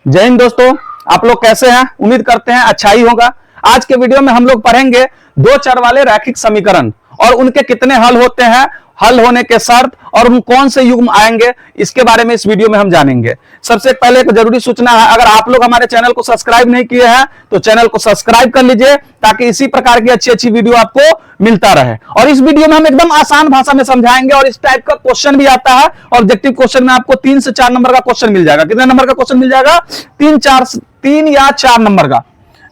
जय हिंद दोस्तों, आप लोग कैसे हैं? उम्मीद करते हैं अच्छा ही होगा। आज के वीडियो में हम लोग पढ़ेंगे दो चर वाले रैखिक समीकरण और उनके कितने हल होते हैं, हल होने के शर्त और उन कौन से युग्म आएंगे, इसके बारे में इस वीडियो में हम जानेंगे। सबसे पहले एक जरूरी सूचना है, अगर आप लोग हमारे चैनल को सब्सक्राइब नहीं किए हैं तो चैनल को सब्सक्राइब कर लीजिए ताकि इसी प्रकार की अच्छी अच्छी वीडियो आपको मिलता रहे। और इस वीडियो में हम एकदम आसान भाषा में समझाएंगे और इस टाइप का क्वेश्चन भी आता है। ऑब्जेक्टिव क्वेश्चन में आपको 3 से 4 नंबर का क्वेश्चन मिल जाएगा। कितने नंबर का क्वेश्चन मिल जाएगा? 3 या 4 नंबर का।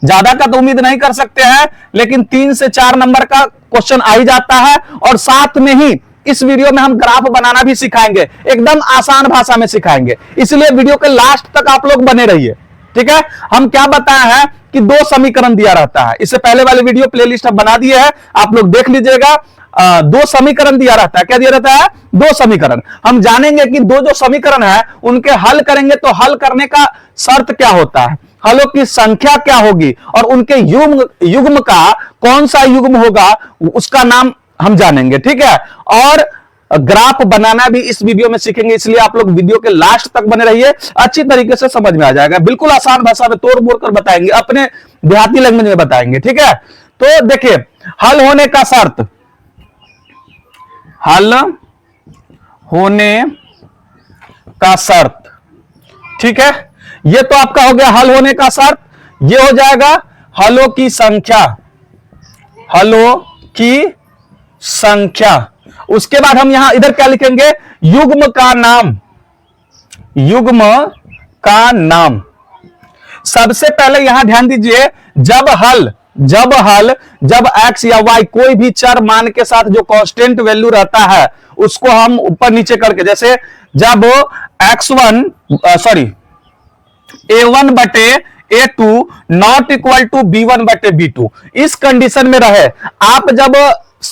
ज्यादा का तो उम्मीद नहीं कर सकते हैं, लेकिन 3 से 4 नंबर का क्वेश्चन आ ही जाता है। और साथ में ही इस वीडियो में हम ग्राफ बनाना भी सिखाएंगे, एकदम आसान भाषा में सिखाएंगे। इसलिए वीडियो के लास्ट तक आप लोग बने रहिए, ठीक है। हम क्या बताए हैं कि दो समीकरण दिया रहता है। इससे पहले वाले वीडियो प्लेलिस्ट हम बना दिए हैं, आप लोग देख लीजिएगा। दो समीकरण दिया रहता है। क्या दिया रहता है? दो समीकरण। हम जानेंगे कि दो जो समीकरण है उनके हल करेंगे तो हल करने का शर्त क्या होता है, हलों की संख्या क्या होगी और उनके युग्म का कौन सा युग्म होगा उसका नाम हम जानेंगे, ठीक है। और ग्राफ बनाना भी इस वीडियो में सीखेंगे, इसलिए आप लोग वीडियो के लास्ट तक बने रहिए, अच्छी तरीके से समझ में आ जाएगा। बिल्कुल आसान भाषा में तोड़ मोड़ कर बताएंगे, अपने देहाती लैंग्वेज में बताएंगे, ठीक है। तो देखिए, हल होने का शर्त, हल होने का शर्त, ठीक है। ये तो आपका हो गया हल होने का शर्त। ये हो जाएगा हलों की संख्या, हलों की संख्या। उसके बाद हम यहां इधर क्या लिखेंगे? युग्म का नाम, युग्म का नाम। सबसे पहले यहां ध्यान दीजिए, जब x या y कोई भी चर मान के साथ जो कांस्टेंट वैल्यू रहता है उसको हम ऊपर नीचे करके, जैसे जब a1 बटे a2 not equal to b1 बटे b2, इस कंडीशन में रहे। आप जब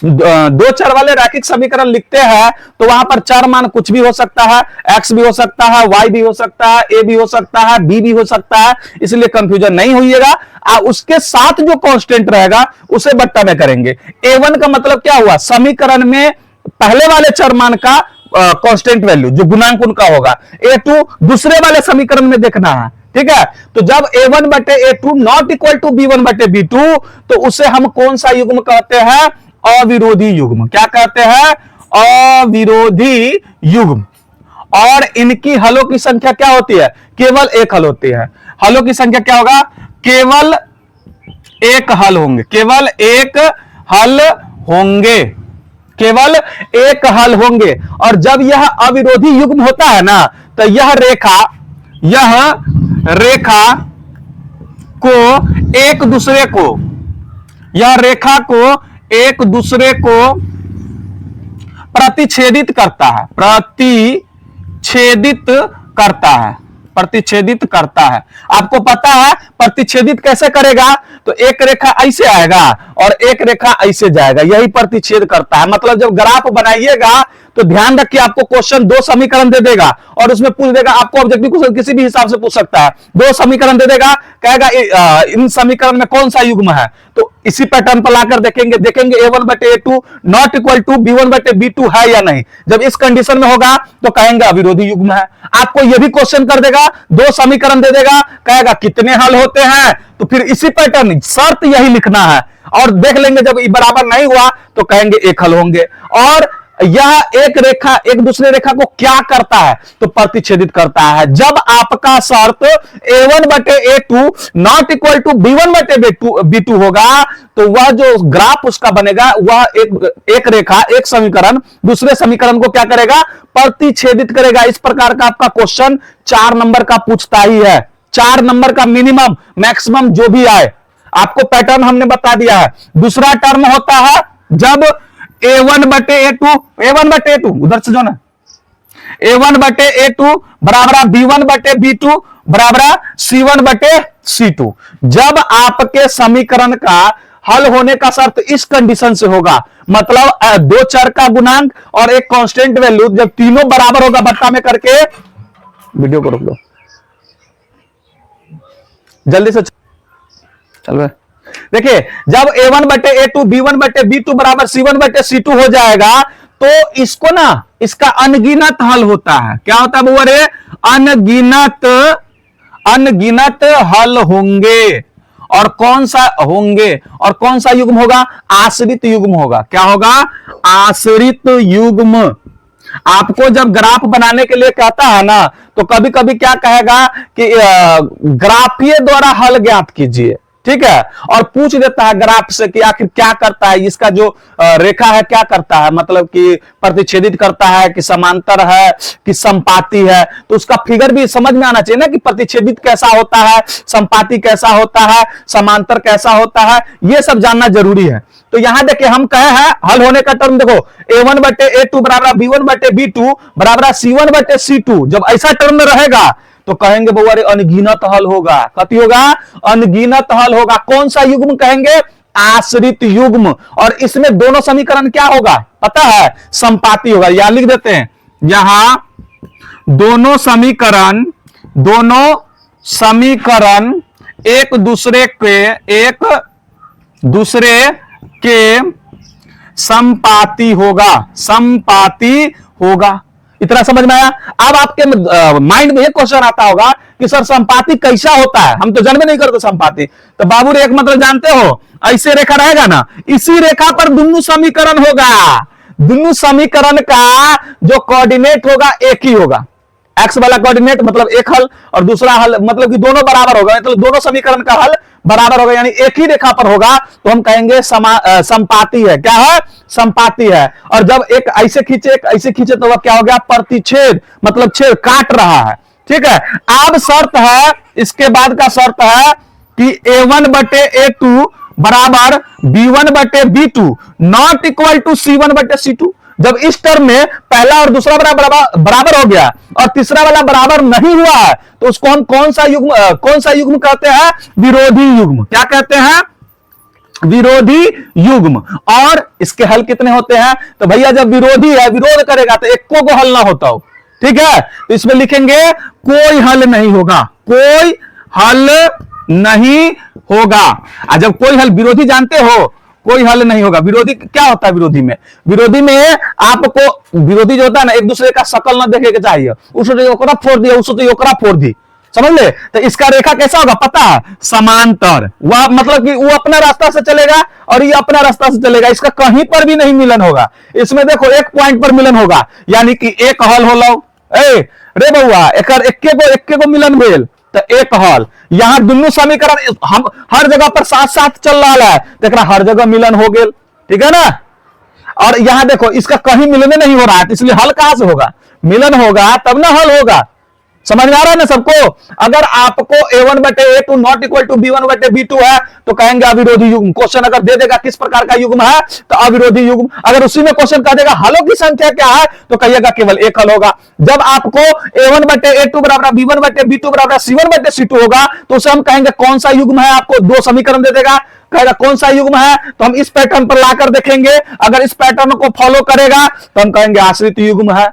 दो चर वाले रैखिक समीकरण लिखते हैं तो वहां पर चर मान कुछ भी हो सकता है, x भी हो सकता है, y भी हो सकता है, a भी हो सकता है, b भी हो सकता है, इसलिए कंफ्यूजन नहीं होइएगा। उसके साथ जो कांस्टेंट रहेगा उसे बट्टा में करेंगे। a1 का मतलब क्या हुआ? समीकरण में पहले वाले चर मान का कांस्टेंट वैल्यू जो गुणांक उनका होगा। a2 दूसरे वाले समीकरण में देखना है, ठीक है। तो जब a1 बटे a2 not equal to b1 बटे b2 तो उसे हम कौन सा युग्म कहते हैं? अविरोधी युग्म। क्या कहते हैं? अविरोधी युग्म। और इनकी हलों की संख्या क्या होती है? केवल एक हल होती है। हलों की संख्या क्या होगा? केवल एक हल होंगे, केवल एक हल होंगे, केवल एक हल होंगे। और जब यह अविरोधी युग्म होता है ना, तो यह रेखा को एक दूसरे को, यह रेखा को एक दूसरे को प्रतिच्छेदित करता है, प्रतिच्छेदित करता है। आपको पता है प्रतिच्छेदित कैसे करेगा? तो एक रेखा ऐसे आएगा और एक रेखा ऐसे जाएगा, यही प्रतिच्छेद करता है। मतलब जब ग्राफ बनाइएगा तो ध्यान रखिए, आपको क्वेश्चन दो समीकरण दे देगा और उसमें पूछ देगा, आपको ऑब्जेक्टिव क्वेश्चन किसी भी हिसाब से पूछ सकता है। दो समीकरण दे देगा, कहेगा इन समीकरण में कौन सा युग्म है, तो इसी पैटर्न पर लाकर देखेंगे a1 बटे a2 not equal to b1 बटे b2 है या नहीं। जब इस कंडीशन में होगा तो कहेंगे अविरोधी युग्म है। आपको यह भी क्वेश्चन कर देगा, दो समीकरण दे देगा, कहेगा कितने हल होते हैं, तो फिर इसी पैटर्न, शर्त यही लिखना है। और देख लेंगे जब बराबर नहीं हुआ तो कहेंगे एक हल होंगे। और यह एक रेखा एक दूसरे रेखा को क्या करता है? तो प्रतिच्छेदित करता है। जब आपका शर्त a1 बटे a2 not equal to b1 बटे b2 होगा तो वह जो ग्राफ उसका बनेगा वह एक रेखा, एक समीकरण दूसरे समीकरण को क्या करेगा? प्रतिच्छेदित करेगा। इस प्रकार का आपका क्वेश्चन 4 नंबर का पूछता ही है। 4 नंबर का मिनिमम मैक्सिमम जो भी आए, आपको पैटर्न हमने बता दिया है। दूसरा टर्म होता है जब a1 बटे a2 उधर से जो ना a1 बटे a2 बराबर b1 बटे b2 बराबर c1 बटे c2। जब आपके समीकरण का हल होने का शर्त इस कंडीशन से होगा, मतलब दो चर का गुणांक और एक कांस्टेंट वैल्यू, जब तीनों बराबर होगा बट्टा में करके, वीडियो को रोक दो जल्दी से चल रहा है। देखिए, जब a1 बटे a2 b1 बटे b2 बराबर c1 बटे c2 हो जाएगा तो इसको ना, इसका अनगिनत हल होता है। क्या होता है बुआ रे? अनगिनत हल होंगे। और कौन सा होंगे, और कौन सा युग्म होगा? आश्रित युग्म होगा। क्या होगा? आश्रित युग्म। आपको जब ग्राफ बनाने के लिए कहता है ना, तो कभी कभी क्या कहेगा कि ग्राफीय द्वारा हल ज्ञात कीजिए, ठीक है, और पूछ देता है ग्राफ से कि आखिर क्या करता है, इसका जो रेखा है क्या करता है, मतलब कि प्रतिच्छेदित करता है कि समांतर है कि संपाती है। तो उसका फिगर भी समझ में आना चाहिए ना कि प्रतिच्छेदित कैसा होता है, संपाती कैसा होता है, समांतर कैसा होता है, यह सब जानना जरूरी है। तो यहां देखिए हम कहे हैं हल होने का टर्म देखो, a1 बटे a2 बराबर b1 बटे b2 बराबर c1 बटे c2। जब ऐसा टर्म रहेगा तो कहेंगे बउआ रे अनगिनत हल होगा। कति होगा? अनगिनत हल होगा। कौन सा युग्म कहेंगे? आश्रित युग्म। और इसमें दोनों समीकरण क्या होगा पता है? संपाती होगा। यहां लिख देते हैं, यहां दोनों समीकरण एक दूसरे के संपाती होगा। इतना समझ में आया? अब आपके माइंड में एक क्वेश्चन आता होगा कि सर संपाती कैसा होता है, हम तो जन्म नहीं करते संपाती। तो बाबू रे एक मतलब जानते हो, ऐसे रेखा रहेगा ना, इसी रेखा पर दोनों समीकरण होगा। दोनों समीकरण का जो कोऑर्डिनेट होगा एक ही होगा। एक्स वाला कोऑर्डिनेट मतलब एक हल, और दूसरा हल मतलब कि दोनों बराबर होगा, मतलब दोनों समीकरण का हल बराबर होगा, यानी एक ही रेखा पर होगा। तो हम कहेंगे संपाती है। क्या है? संपाती है। और जब एक ऐसे खींचे एक ऐसे खींचे तो वह क्या हो गया? प्रतिच्छेद, मतलब छेद काट रहा है। ठीक है। अब शर्त है, इसके बाद का शर्त है कि a1 बटे a2 बराबर b1 बटे b2 not equal to c1 बटे c2। जब इस टर्म में पहला और दूसरा बराबर हो गया और तीसरा वाला बराबर नहीं हुआ है, तो उसको हम कौन सा युग्म कहते हैं? विरोधी युग्म। क्या कहते हैं? विरोधी युग्म। और इसके हल कितने होते हैं? तो भैया जब विरोधी है, विरोध करेगा तो एको को हल ना होता हो। ठीक है। तो इसमें लिखेंगे कोई हल नहीं होगा, कोई हल नहीं होगा। जब कोई हल, विरोधी जानते हो, कोई हल नहीं होगा। विरोधी क्या होता है? विरोधी में आपको, विरोधी जो होता है ना, एक दूसरे का शकल ना देखे के चाहिए। उसने ओकरा फोड़ दिया, उसने ओकरा फोड़ दी, समझ ले। तो इसका रेखा कैसा होगा पता है? समांतर। वह मतलब कि वो अपना रास्ता से चलेगा और ये अपना रास्ता से चलेगा, इसका कहीं पर भी नहीं मिलन होगा। इसमें देखो एक पॉइंट पर मिलन होगा, यानी कि एक हल हो लो। रे बउआ एक्के को मिलन भेल तो एक हल। यहां दोनों समीकरण हम हर जगह पर साथ साथ चल रहा है, देखना हर जगह मिलन हो गया। ठीक है ना। और यहां देखो इसका कहीं मिलने नहीं हो रहा है, तो इसलिए हल कहां से होगा? मिलन होगा तब ना हल होगा। समझ में आ रहा है ना सबको? अगर आपको a1 बटे a2 not equal to b1 बटे b2 है तो कहेंगे अविरोधी युग्म। क्वेश्चन अगर दे देगा किस प्रकार का युग्म है तो अविरोधी युग्म। अगर उसी में क्वेश्चन कह देगा हलों की संख्या क्या है तो कहिएगा केवल एक हल होगा। जब आपको a1 बटे a2 बराबर b1 बटे b2 बराबर c1 बटे c2 होगा तो उसे हम कहेंगे कौन सा युग्म है। आपको दो समीकरण दे देगा, कहेगा कौन सा युग्म है, तो हम इस पैटर्न पर लाकर देखेंगे। अगर इस पैटर्न को फॉलो करेगा तो हम कहेंगे आश्रित युग्म है।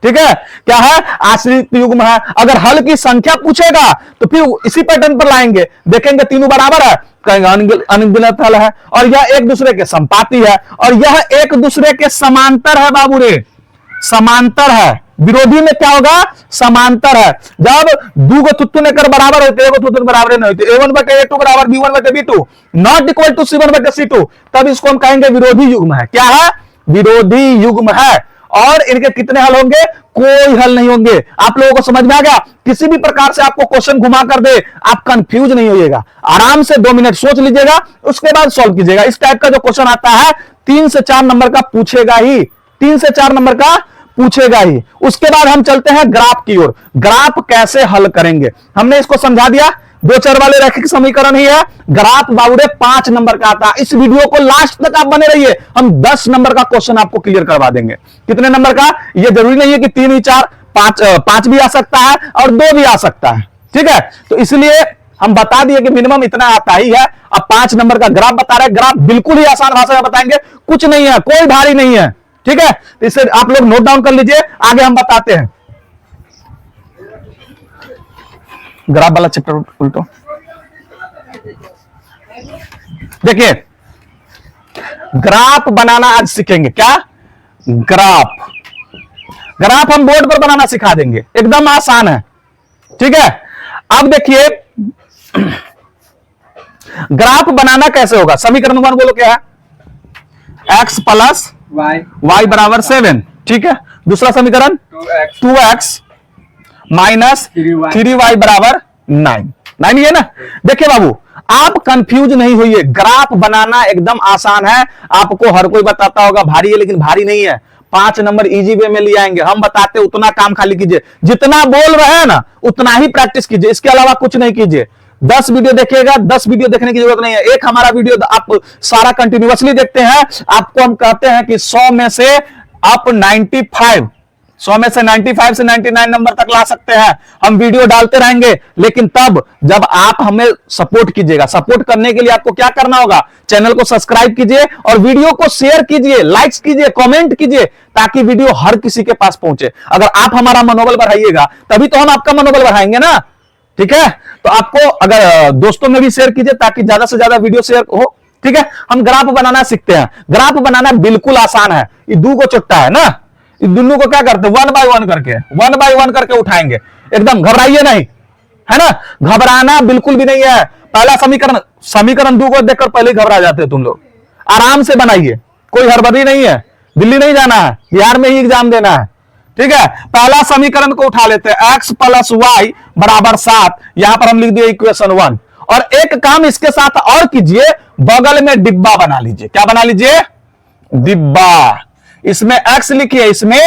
ठीक है। क्या है? आश्रित युग्म है। अगर हल की संख्या पूछेगा तो फिर इसी पैटर्न पर लाएंगे, देखेंगे तीनों बराबर है, कहेंगे अनगिनत हल है। और यह एक दूसरे के संपाती है और यह एक दूसरे के समांतर है। बाबू रे समांतर है। विरोधी में क्या होगा? समांतर है। जब दो गो तुत्तु नेकर बराबर होते, एगो तुत्तु बराबर नहीं होते, a1 बटे a2 बराबर b1 बटे b2 not equal to c1 बटे c2, तब इसको हम कहेंगे विरोधी युग्म है। क्या है? विरोधी युग्म है। और इनके कितने हल होंगे? कोई हल नहीं होंगे। आप लोगों को समझ में आ गया? किसी भी प्रकार से आपको क्वेश्चन घुमा कर दे, आप कंफ्यूज नहीं होइएगा, आराम से 2 मिनट सोच लीजिएगा, उसके बाद सॉल्व कीजिएगा। इस टाइप का जो क्वेश्चन आता है 3 से 4 नंबर का पूछेगा ही, 3 से 4 नंबर का पूछेगा ही। उसके बाद हम चलते हैं ग्राफ की ओर। ग्राफ कैसे हल करेंगे हमने इसको समझा दिया। दो चर वाले रैखिक समीकरण ही है। ग्राफ बाबूरे 5 नंबर का आता है। इस वीडियो को लास्ट तक आप बने रहिए, हम 10 नंबर का क्वेश्चन आपको क्लियर करवा देंगे। कितने नंबर का? ये जरूरी नहीं है कि 3 ही 4, 5 भी आ सकता है और 2 भी आ सकता है। ठीक है। तो इसलिए हम बता दिए कि मिनिमम इतना आता ही है। अब 5 नंबर का ग्राफ बता रहे हैं। ग्राफ बिल्कुल ही आसान भाषा में बताएंगे, कुछ नहीं है, कोई भारी नहीं है। ठीक है। तो इसे आप लोग नोट डाउन कर लीजिए, आगे हम बताते हैं। ग्राफ वाला चैप्टर उल्टो देखिए, ग्राफ बनाना आज सीखेंगे। क्या? ग्राफ हम बोर्ड पर बनाना सिखा देंगे, एकदम आसान है। ठीक है। अब देखिए ग्राफ बनाना कैसे होगा। समीकरण 1 बोलो क्या है, x प्लस y बराबर 7, ठीक है। दूसरा समीकरण 2x माइनस 3y बराबर 9 ये ना। देखिए बाबू, आप कंफ्यूज नहीं होइए, ग्राफ बनाना एकदम आसान है। आपको हर कोई बताता होगा भारी है, लेकिन भारी नहीं है। 5 नंबर इजी वे में ले आएंगे हम, बताते उतना काम खाली कीजिए, जितना बोल रहे हैं ना उतना ही प्रैक्टिस कीजिए, इसके अलावा कुछ नहीं कीजिए। 10 वीडियो देखिएगा, 10 वीडियो देखने की जरूरत नहीं है। एक हमारा वीडियो आप सारा कंटिन्यूअसली देखते हैं, आपको हम कहते हैं कि 100 में से आप 95 100 में से 95 से 99 नंबर तक ला सकते हैं। हम वीडियो डालते रहेंगे, लेकिन तब जब आप हमें सपोर्ट कीजिएगा। सपोर्ट करने के लिए आपको क्या करना होगा, चैनल को सब्सक्राइब कीजिए और वीडियो को शेयर कीजिए, लाइक्स कीजिए, कमेंट कीजिए, ताकि वीडियो हर किसी के पास पहुंचे। अगर आप हमारा मनोबल बढ़ाइएगा तभी तो हम आपका मनोबल बढ़ाएंगे ना, ठीक है। तो आपको अगर दोस्तों में भी शेयर कीजिए ताकि ज्यादा से ज्यादा वीडियो शेयर हो, ठीक है। हम ग्राफ बनाना सीखते हैं। ग्राफ बनाना बिल्कुल आसान है, ये दू को चुटता है ना, दोनों को क्या करते हैं, 1 बाय 1 करके उठाएंगे। एकदम घबराइए नहीं, है ना, घबराना बिल्कुल भी नहीं है। पहला समीकरण 2 को देखकर पहले ही घबरा जाते हैं तुम लोग। आराम से बनाइए, कोई हड़बड़ी नहीं है, दिल्ली नहीं जाना है, बिहार में ही एग्जाम देना है, ठीक है। पहला समीकरण को उठा लेते हैं, x प्लस वाई बराबर 7, यहां पर हम लिख दिए इक्वेशन 1। और एक काम इसके साथ और कीजिए, बगल में डिब्बा बना लीजिए। क्या बना लीजिए, डिब्बा। इसमें x लिखिए, इसमें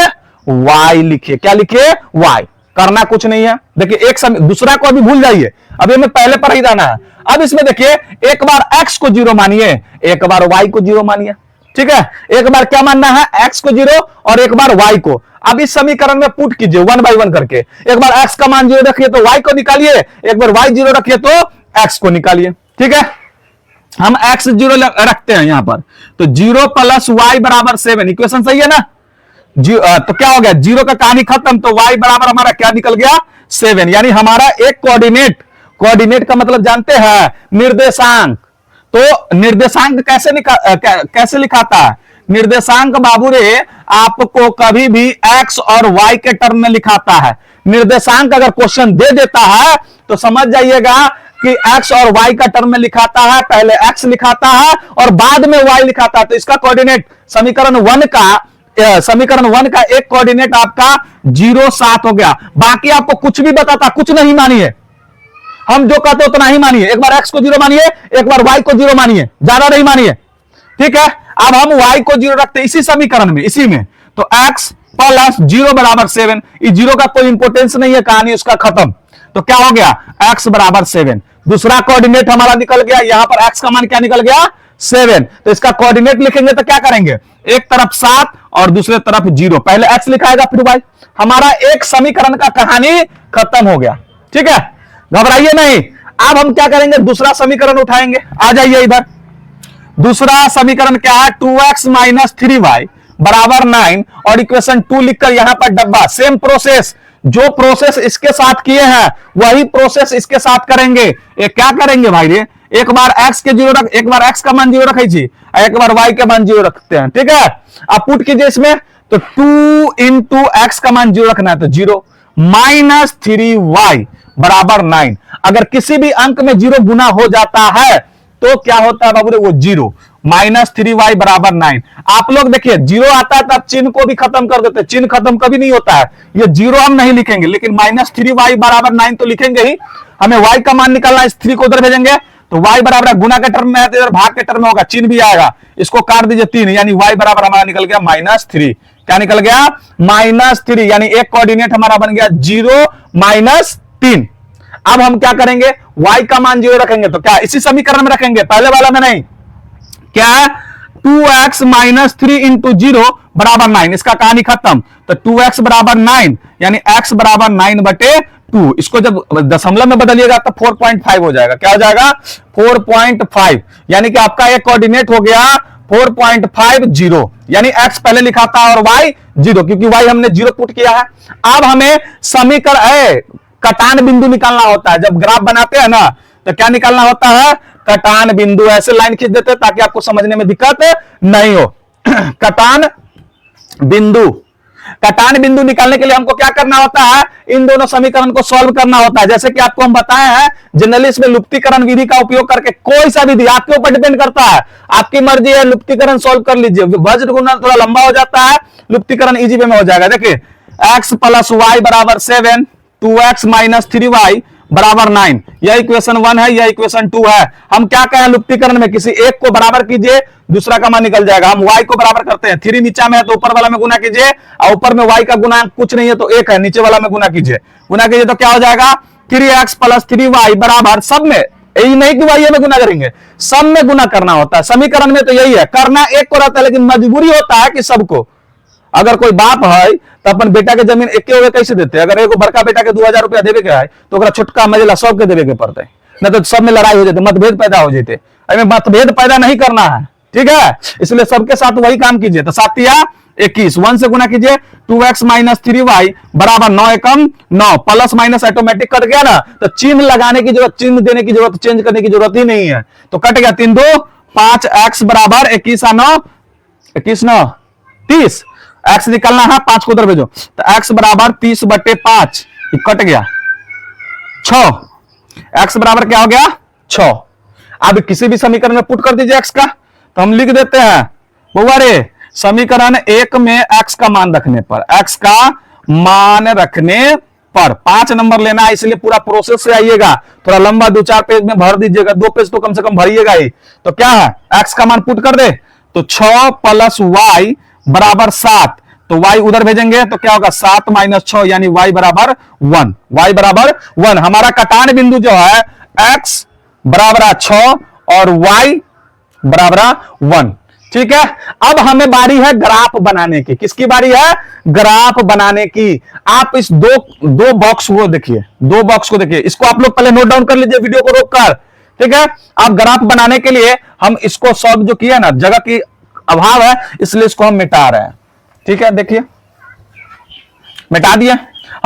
y लिखिए। क्या लिखिए, y। करना कुछ नहीं है। देखिए एक दूसरा को अभी भूल जाइए, अभी हमें पहले पर ही जाना है। अब इसमें देखिए, एक बार x को 0 मानिए, एक बार y को 0 मानिए, ठीक है। एक बार क्या मानना है, x को 0 और एक बार y को। अब इस समीकरण में पुट कीजिए 1 बाय 1 करके। एक बार x का मान 0 रखिए तो y को निकालिए, एक बार y 0 रखिए तो x को निकालिए, ठीक है। हम x 0 रखते हैं यहां पर, तो 0 प्लस वाई बराबर 7, इक्वेशन सही है ना। तो क्या हो गया, 0 का कहानी खत्म, तो y बराबर हमारा क्या निकल गया, 7। यानी हमारा एक कोऑर्डिनेट का मतलब जानते हैं, निर्देशांक। तो निर्देशांक कैसे लिखाता है, निर्देशांक बाबू रे आपको कभी भी x और y के टर्म में लिखाता है। निर्देशांक अगर क्वेश्चन दे देता है तो समझ जाइएगा कि x और y का टर्म में लिखाता है, पहले x लिखाता है और बाद में y लिखाता है। तो इसका कोऑर्डिनेट समीकरण 1 का एक कोऑर्डिनेट आपका 0 7 हो गया। बाकी आपको कुछ भी बताता, कुछ नहीं मानिए, हम जो कहते उतना ही मानिए। एक बार x को 0 मानिए, एक बार y को 0 मानिए, ज्यादा नहीं मानिए, ठीक है। अब हम y को 0 रखते इसी समीकरण में, इसी में, तो x प्लस 0 बराबर 7। इस 0 का कोई इंपोर्टेंस नहीं है, कहानी उसका खत्म। तो क्या हो गया, x बराबर 7। दूसरा कोऑर्डिनेट हमारा निकल गया, यहां पर x का मान क्या निकल गया, 7। तो इसका कोऑर्डिनेट लिखेंगे तो क्या करेंगे, एक तरफ 7 और दूसरे तरफ 0। पहले x लिखाएगा फिर y। हमारा एक समीकरण का कहानी खत्म हो गया, ठीक है। घबराइए नहीं। अब हम क्या करेंगे, दूसरा समीकरण उठाएंगे। आ जाइए इधर। दूसरा समीकरण क्या है, 2x माइनस 3y बराबर 9 और इक्वेशन 2 लिखकर यहां पर डब्बा। सेम प्रोसेस, जो प्रोसेस इसके साथ किए हैं वही प्रोसेस इसके साथ करेंगे। एक क्या करेंगे भाई रे, एक बार x के 0 रख, एक बार x का मान 0 रखे जी, एक बार y के मान 0 रखते हैं, ठीक है। अब पुट कीजिए इसमें, तो 2 इंटू x का मान 0 रखना है, तो 0 माइनस 3y बराबर 9। अगर किसी भी अंक में 0 गुना हो जाता है तो क्या होता है बाबू, वो 0 माइनस 3y बराबर 9। आप लोग देखिए 0 आता है तब चिन्ह को भी खत्म कर देते हैं, चिन्ह खत्म कभी नहीं होता है। ये 0 हम नहीं लिखेंगे, लेकिन माइनस 3y बराबर 9 तो लिखेंगे ही। हमें y का मान निकालना है, इस 3 को उधर भेजेंगे तो y बराबर गुना के टर्म में है, तो इधर भाग के टर्म में होगा, चिन्ह भी आएगा, इसको काट दीजिए 3, यानी y बराबर हमारा निकल गया -3। क्या निकल गया, -3, यानी एक कोऑर्डिनेट हमारा बन गया 0 -3। अब हम क्या करेंगे, y का मान 0 रखेंगे, तो क्या इसी समीकरण में रखेंगे, पहले वाला में नहीं। क्या 2x माइनस 3 इंटू 0 बराबर 9, इसका कहानी खत्म। तो 2x बराबर 9, यानी x बराबर 9/2। इसको जब दशमलव में बदलिएगा तो 4.5 हो जाएगा। क्या हो जाएगा, 4.5, यानी कि आपका एक कोऑर्डिनेट हो गया 4.50, यानी x पहले लिखा था और y 0, क्योंकि y हमने 0 पुट किया है। अब हमें समीकरण कटान बिंदु निकालना होता है। जब ग्राफ बनाते हैं ना तो क्या निकालना होता है, कटान बिंदु। ऐसे लाइन खींच देते हैं ताकि आपको समझने में दिक्कत नहीं हो। कटान बिंदु, कटान बिंदु निकालने के लिए हमको क्या करना होता है, इन दोनों समीकरण को सॉल्व करना होता है। जैसे कि आपको हम बताए हैं जनरली इसमें लुप्तीकरण विधि का उपयोग करके कोई सा विधि आपके ऊपर डिपेंड करता है, आपकी मर्जी है, लुप्तीकरण सॉल्व कर लीजिए। वज्र गुणन थोड़ा लंबा हो जाता है, लुप्तीकरण इजी वे में हो जाएगा। देखिए x प्लस वाई बराबर 7, 2x माइनस 3y बराबर 9, यह इक्वेशन 1 है, यह इक्वेशन 2 है। हम क्या कहें लुप्तीकरण में, किसी एक को बराबर कीजिए, दूसरा का मान निकल जाएगा। हम y को बराबर करते हैं, 3 नीचा में है तो ऊपर वाला में गुना कीजिए, और ऊपर में y का गुना कुछ नहीं है तो 1 है, नीचे वाला में गुना कीजिए। गुना कीजिए तो क्या हो जाएगा, 3x प्लस 3y बराबर, सब में, यही नहीं कि y में गुना करेंगे, सब में गुना करना होता है। समीकरण में तो यही है, करना एक को रहता है, लेकिन मजबूरी होता है कि सबको। अगर कोई बाप है तो अपन बेटा के जमीन एक के कैसे देते हैं, अगर एगो बड़का बेटा के 2000 रुपया देवे के है तो ओकरा छोटका मजेला सबके देवे के पड़ते, न तो सब में लड़ाई हो जाती, मतभेद पैदा हो जाते। अभी मतभेद पैदा नहीं करना है, ठीक है, इसलिए सबके साथ वही काम कीजिए। तो 7 या 21, 1 से गुना कीजिए, 2x माइनस 3y बराबर 9 एकम 9, प्लस माइनस ऑटोमेटिक कट गया ना, तो चिन्ह लगाने की जरूरत, चिन्ह देने की जरूरत, चेंज करने की जरूरत ही नहीं है, तो कट गया। 3 2 5, x बराबर 21 9, 21 9 30, x निकलना है, 5 को उधर भेजो, तो x बराबर 30/5, कट गया 6, x बराबर क्या हो गया 6। अब किसी भी समीकरण में पुट कर दीजिए x का, तो हम लिख देते हैं बउआ रे, समीकरण 1 में x का मान रखने पर, x का मान रखने पर 5 नंबर लेना है, इसलिए पूरा प्रोसेस से आइएगा, थोड़ा लंबा 2-4 पेज में भर दीजिएगा, 2 पेज तो कम से कम भरिएगा ही। तो क्या है, x का मान पुट कर दे, तो 6 प्लस y बराबर 7, तो y उधर भेजेंगे तो क्या होगा, 7 माइनस 6 यानी y बराबर 1, y बराबर 1। हमारा कटान बिंदु जो है x बराबर 6 और y बराबर 1, ठीक है। अब हमें बारी है ग्राफ बनाने की, किसकी बारी है, ग्राफ बनाने की। आप इस दो बॉक्स को देखिए, 2 बॉक्स को देखिए, इसको आप लोग पहले नोट डाउन कर लीजिए वीडियो को रोककर, ठीक है। आप ग्राफ बनाने के लिए हम इसको सॉल्व जो किया ना, जगह की अभाव है इसलिए इसको हम मिटा रहे हैं, ठीक है। देखिए मिटा दिए,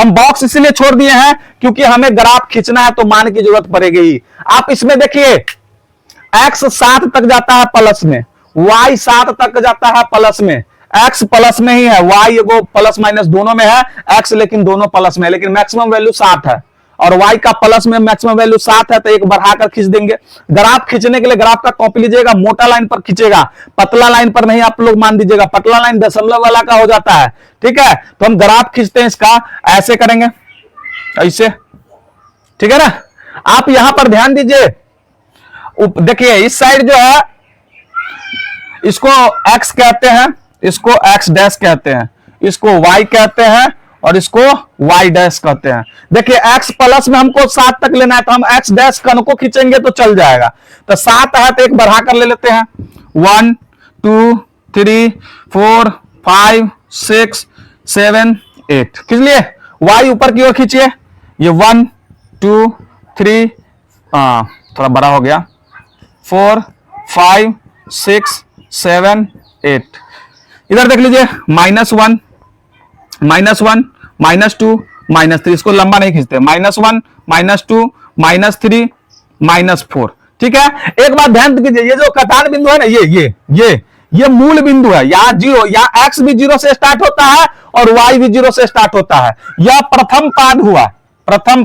हम बॉक्स इसलिए छोड़ दिए हैं क्योंकि हमें ग्राफ खींचना है तो मान की जरूरत पड़ेगी। आप इसमें देखिए x 7 तक जाता है प्लस में, y 7 तक जाता है प्लस में, x प्लस में ही है, y एगो प्लस माइनस दोनों में है, x लेकिन दोनों प्लस में है, लेकिन मैक्सिमम वैल्यू 7 है, और y का प्लस में मैक्सिमम वैल्यू 7 है, तो एक बढ़ाकर खींच देंगे। ग्राफ खींचने के लिए ग्राफ का कॉपी लीजिएगा, मोटा लाइन पर खींचेगा, पतला लाइन पर नहीं आप लोग मान दीजिएगा, पतला लाइन दशमलव वाला का हो जाता है, ठीक है। तो हम ग्राफ खींचते हैं इसका, ऐसे करेंगे, ऐसे, ठीक है ना। आप यहां पर ध्यान दीजिए, देखिए इस साइड जो है इसको x कहते हैं, इसको x डैश कहते हैं, इसको y कहते हैं, और इसको y डैश कहते हैं। देखिए x प्लस में हमको 7 तक लेना है, तो हम x डैश कन को खींचेंगे तो चल जाएगा। तो 7 है तो एक बढ़ा कर ले लेते हैं, 1 2 3 4 5 6 7 8 खींच लिए। y ऊपर की ओर खींचिए, ये 1 2 3 थोड़ा बड़ा हो गया, 4 5 6 7 8। इधर देख लीजिए, -1 -1 -2 -3, इसको लंबा नहीं खींचते, -1 -2 -3 -4, ठीक है। एक बात ध्यान दीजिए, ये जो कटान बिंदु है ना, ये मूल बिंदु है, या 0 या x भी 0 से स्टार्ट होता है और y भी 0 से स्टार्ट होता है। यह प्रथम पाद हुआ, प्रथम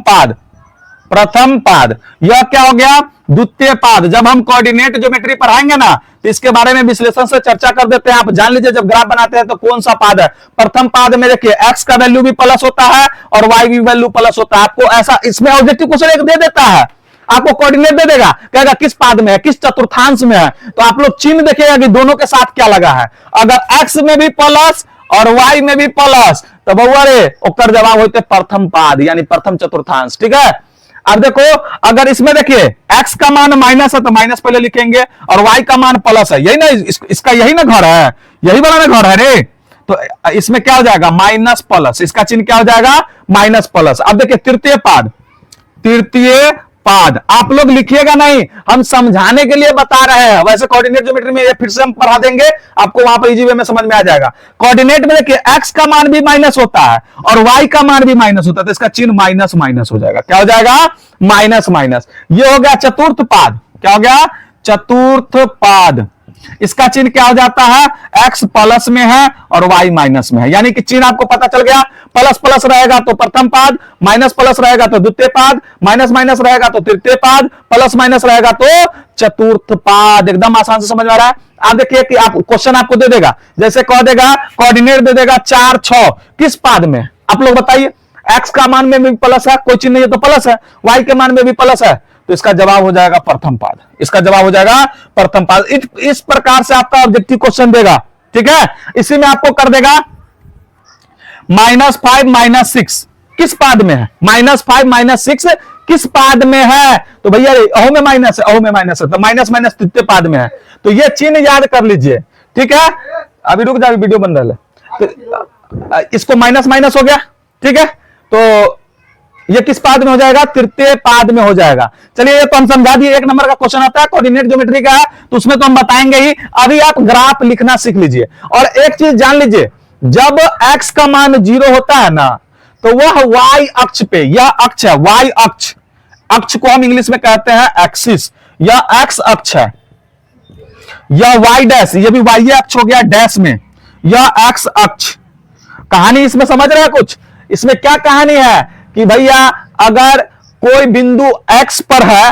पाद, यह क्या हो गया, द्वितीय पाद। जब हम कोऑर्डिनेट ज्योमेट्री पढ़ाएंगे ना तो इसके बारे में विश्लेषण से चर्चा कर देते हैं। आप जान लीजिए जब ग्राफ बनाते हैं तो कौन सा पाद है। प्रथम पाद में देखिए x का वैल्यू भी प्लस होता है और y भी वैल्यू प्लस होता है। आपको ऐसा इसमें ऑब्जेक्टिव क्वेश्चन एक दे देता है, आपको कोऑर्डिनेट दे देगा, कहेगा किस पाद में है, किस चतुर्थांश में है, तो आप लोग चिन्ह देखिएगा कि दोनों के साथ क्या लगा है। अगर x में भी प्लस और y में भी प्लस तो बउआ रे उत्तर जवाब होते प्रथम पाद यानी प्रथम चतुर्थांश, ठीक है। अब देखो अगर इसमें देखिए x का मान माइनस है तो माइनस पहले लिखेंगे और y का मान प्लस है, यही ना इसका यही ना घर है, यही वाला ना घर है रे। तो इसमें क्या हो जाएगा, माइनस प्लस, इसका चिन्ह क्या हो जाएगा, माइनस प्लस। अब देखिए तृतीय पाद आप लोग लिखिएगा नहीं, हम समझाने के लिए बता रहे हैं। वैसे कोऑर्डिनेट ज्योमेट्री में ये फिर से हम पढ़ा देंगे, आपको वहां पर इजी वे में समझ में आ जाएगा। कोऑर्डिनेट में देखिए x का मान भी माइनस होता है और y का मान भी माइनस होता है, तो इसका चिन्ह माइनस माइनस हो जाएगा। क्या हो जाएगा, माइनस माइनस। ये हो गया चतुर्थ पाद। क्या हो गया, चतुर्थ पाद। इसका चिन्ह क्या हो जाता है, x प्लस में है और y माइनस में है, यानी कि चिन्ह आपको पता चल गया। प्लस प्लस रहेगा तो प्रथम पाद, माइनस प्लस रहेगा तो द्वितीय पाद, माइनस माइनस रहेगा तो तृतीय पाद, प्लस माइनस रहेगा तो चतुर्थ पाद। एकदम आसान से समझ में आ रहा है। आप देखिए कि आप क्वेश्चन आपको दे देगा, जैसे कह देगा कोऑर्डिनेट दे देगा 4 6, किस पाद में, आप लोग बताइए। x का मान में भी प्लस है, कोई चिन्ह नहीं है तो प्लस है, y के मान में भी प्लस है, तो इसका जवाब हो जाएगा प्रथम पाद। इसका जवाब हो जाएगा प्रथम पाद। इस प्रकार से आपका ऑब्जेक्टिव क्वेश्चन देगा, ठीक है। इसी में आपको कर देगा -5 -6 किस पाद में है, -5 -6 किस पाद में है, तो भैया अहो में माइनस है, अहो में माइनस है, तो माइनस माइनस तृतीय पाद में है, तो ये चिन्ह याद कर लीजिए, ठीक है। अभी रुक जाए, वीडियो बन रहा है, तो इसको माइनस माइनस हो गया, ठीक है। तो ये किस पाद में हो जाएगा, तृतीय पाद में हो जाएगा। चलिए ये तो हम समझा दिए। एक नंबर का क्वेश्चन आता है कोऑर्डिनेट ज्योमेट्री का, तो उसमें तो हम बताएंगे ही। अभी आप ग्राफ लिखना सीख लीजिए। और एक चीज जान लीजिए, जब x का मान 0 होता है ना, तो वह y अक्ष पे, यह अक्ष है y अक्ष, अक्ष को हम इंग्लिश में कहते हैं एक्सिस, यह x अक्ष है, यह y डैश, यह भी y अक्ष हो गया डैश में, यह x अक्ष। कहानी इसमें समझ रहे हैं कुछ? इसमें क्या कहानी है कि भैया अगर कोई बिंदु x पर है,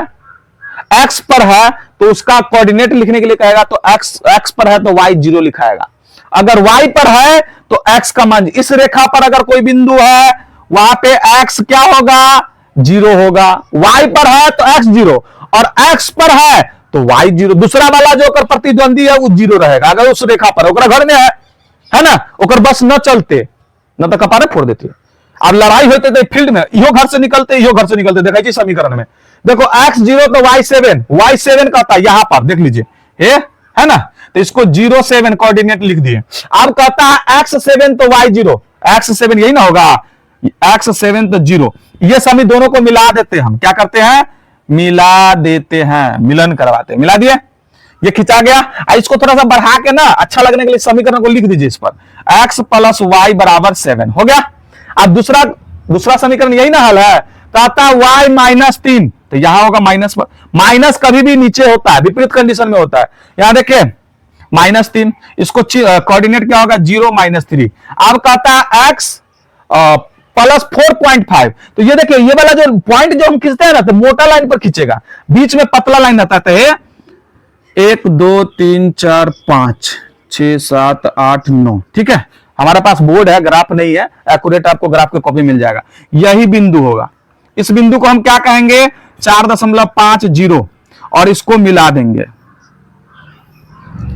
x पर है तो उसका कोऑर्डिनेट लिखने के लिए कहेगा तो x पर है तो y 0 लिखाएगा। अगर y पर है तो x का मान, इस रेखा पर अगर कोई बिंदु है वहां पे x क्या होगा, 0 होगा। y पर है तो x 0 और x पर है तो y 0। दूसरा वाला जो कर प्रतिद्वंदी है वो 0 रहेगा। अगर उस रेखा पर ओकरा घर में है ना, ओकर बस न चलते न तो कपारे फोड़ देते। अब लड़ाई होते थे फील्ड में, इहो घर से निकलते, इहो घर से निकलते। देखा समीकरण में देखो x 0 तो y 7 कहता है, यहां पर देख लीजिए है ना, तो इसको 0 7 कोऑर्डिनेट लिख दिए। अब कहता है x 7 तो y 0, x 7 यही ना होगा, x 7 तो 0। ये सभी दोनों को मिला देते हैं हम, क्या करते हैं, मिला देते हैं, मिलन करवाते हैं। मिला दिए, ये खिंचा गया। इसको थोड़ा सा बढ़ा के ना अच्छा लगने के लिए समीकरण को लिख दीजिए इस पर, x प्लस y बराबर 7 हो गया। अब दूसरा समीकरण यही ना हल है, कहता y -3, तो यहां होगा माइनस, माइनस कभी भी नीचे होता है, विपरीत कंडीशन में होता है। यहां देखिए -3, इसको कोऑर्डिनेट क्या होगा, 0 -3। अब कहता है x प्लस 4.5, तो ये देखिए ये वाला जो पॉइंट जो हम खींचते हैं ना, तो मोटा लाइन पर खींचेगा, बीच में पतला लाइन आता है। 1 2 3 4 5 6 7 8 9, ठीक है। हमारे पास बोर्ड है, ग्राफ नहीं है, एक्यूरेट आपको ग्राफ की कॉपी मिल जाएगा। यही बिंदु होगा, इस बिंदु को हम क्या कहेंगे, 4.50 और इसको मिला देंगे,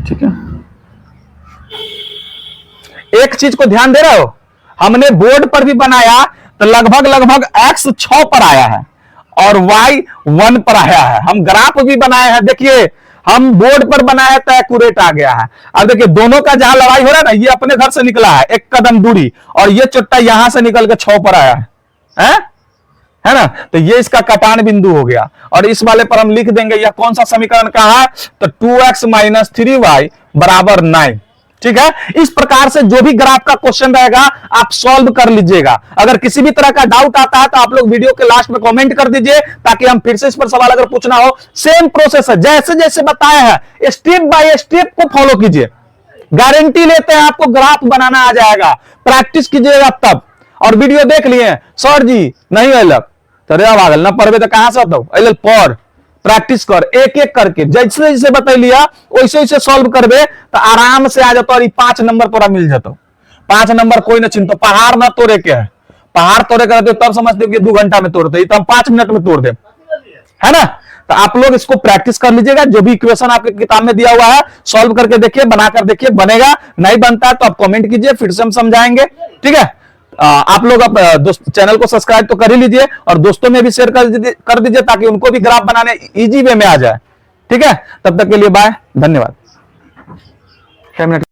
ठीक है। एक चीज को ध्यान दे रहे हो, हमने बोर्ड पर भी बनाया तो लगभग x 6 पर आया है और y 1 पर आया है। हम ग्राफ भी बनाए हैं, देखिए हम बोर्ड पर बनाया तो एक्यूरेट आ गया है। अब देखिए दोनों का जहां लड़ाई हो रहा है ना, ये अपने घर से निकला है 1 कदम दूरी, और ये चुट्टा यहां से निकल के 6 पर आया है ना, तो ये इसका कटान बिंदु हो गया। और इस वाले पर हम लिख देंगे यह कौन सा समीकरण का है, तो 2x - 3y बराबर 9, ठीक है। इस प्रकार से जो भी ग्राफ का क्वेश्चन रहेगा आप सॉल्व कर लीजिएगा। अगर किसी भी तरह का डाउट आता है तो आप लोग वीडियो के लास्ट में कमेंट कर दीजिए, ताकि हम फिर से इस पर सवाल अगर पूछना हो, सेम प्रोसेस है जैसे जैसे बताया है, स्टेप बाय स्टेप को फॉलो कीजिए। गारंटी लेते हैं आपको ग्राफ बनाना आ जाएगा, प्रैक्टिस कीजिएगा तब। और वीडियो देख लिए सर जी नहीं अलग तो ना पढ़वे तो कहां से होता, पढ़ प्रैक्टिस कर, एक एक करके जैसे जैसे बता लिया वैसे वैसे सॉल्व करबे तो आराम से आ जाता। और 5 नंबर तोरा मिल जाता, 5 नंबर कोई ना चिंता। पहाड़ ना तोड़े के है, पहाड़ तोड़े के रहते तब समझते हो कि 2 घंटा में तोड़ते, तो हम 5 मिनट में तोड़ दे, है ना। तो आप लोग इसको प्रैक्टिस कर लीजिएगा। जो भी इक्वेशन आपके किताब में दिया हुआ है सॉल्व करके देखिए, बनाकर देखिए, बनेगा। नहीं बनता है तो आप कमेंट कीजिए, फिर से हम समझाएंगे, ठीक है। आप लोग चैनल को सब्सक्राइब तो कर ही लीजिए और दोस्तों में भी शेयर कर दीजिए ताकि उनको भी ग्राफ बनाने इजी वे में आ जाए, ठीक है। तब तक के लिए बाय, धन्यवाद।